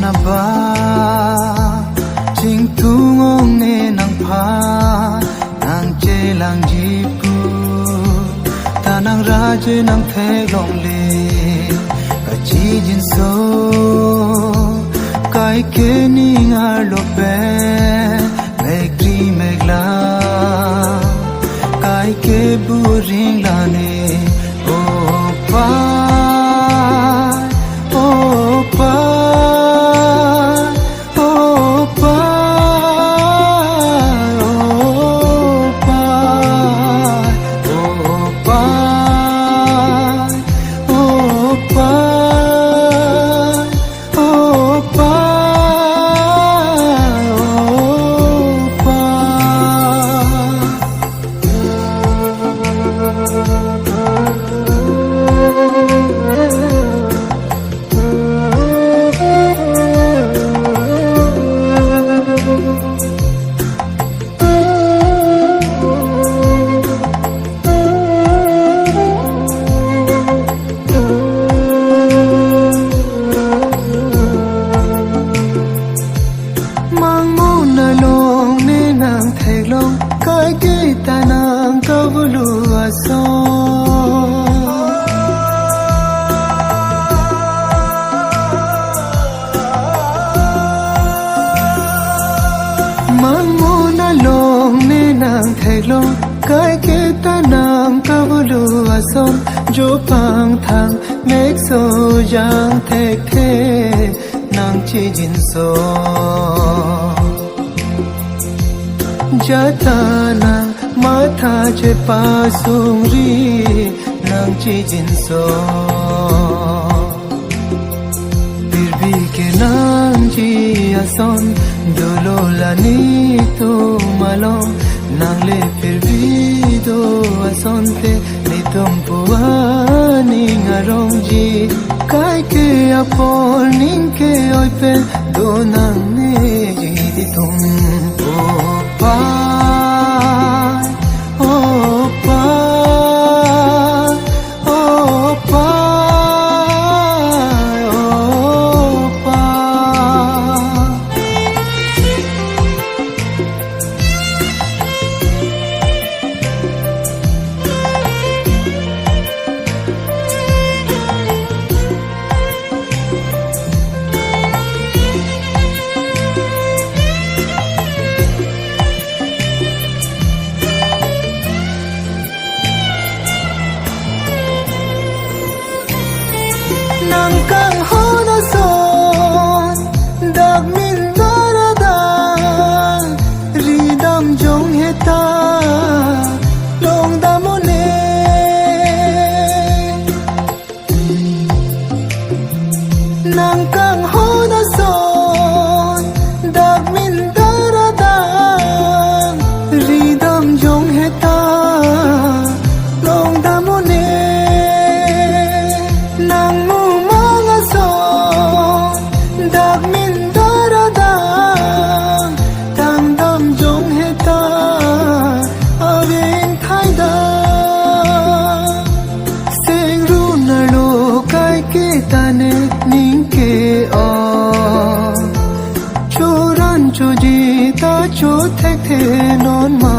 na ba ching tu ngong ne nang pha nang che lang ji pu ta nang ra je nang the long le ka chi jin so kai ke ni nga lo pe me kri me la kai ke bu ring la ne o pa kai ke tanang kavulu aso mangona long ne nang thailong kai ke tanang kavulu aso jo pang thang mek so yang thek the nang chi jin so jatana matha che pa sung ri nang chi jin so bir bi ke nang ji ason dolo la ni to malom nang le bir bi do ason te ni tom puani ngarong ji kai ke apol ning ke oi pe do nang ne ji di tum nang kang ho na son dag min dara da ri dam jong heta long da mo ne nang kang ho na son dag min dara da ri dam jong heta long da mo ne nang tane ning ke o choran choji ta cho thek the non ma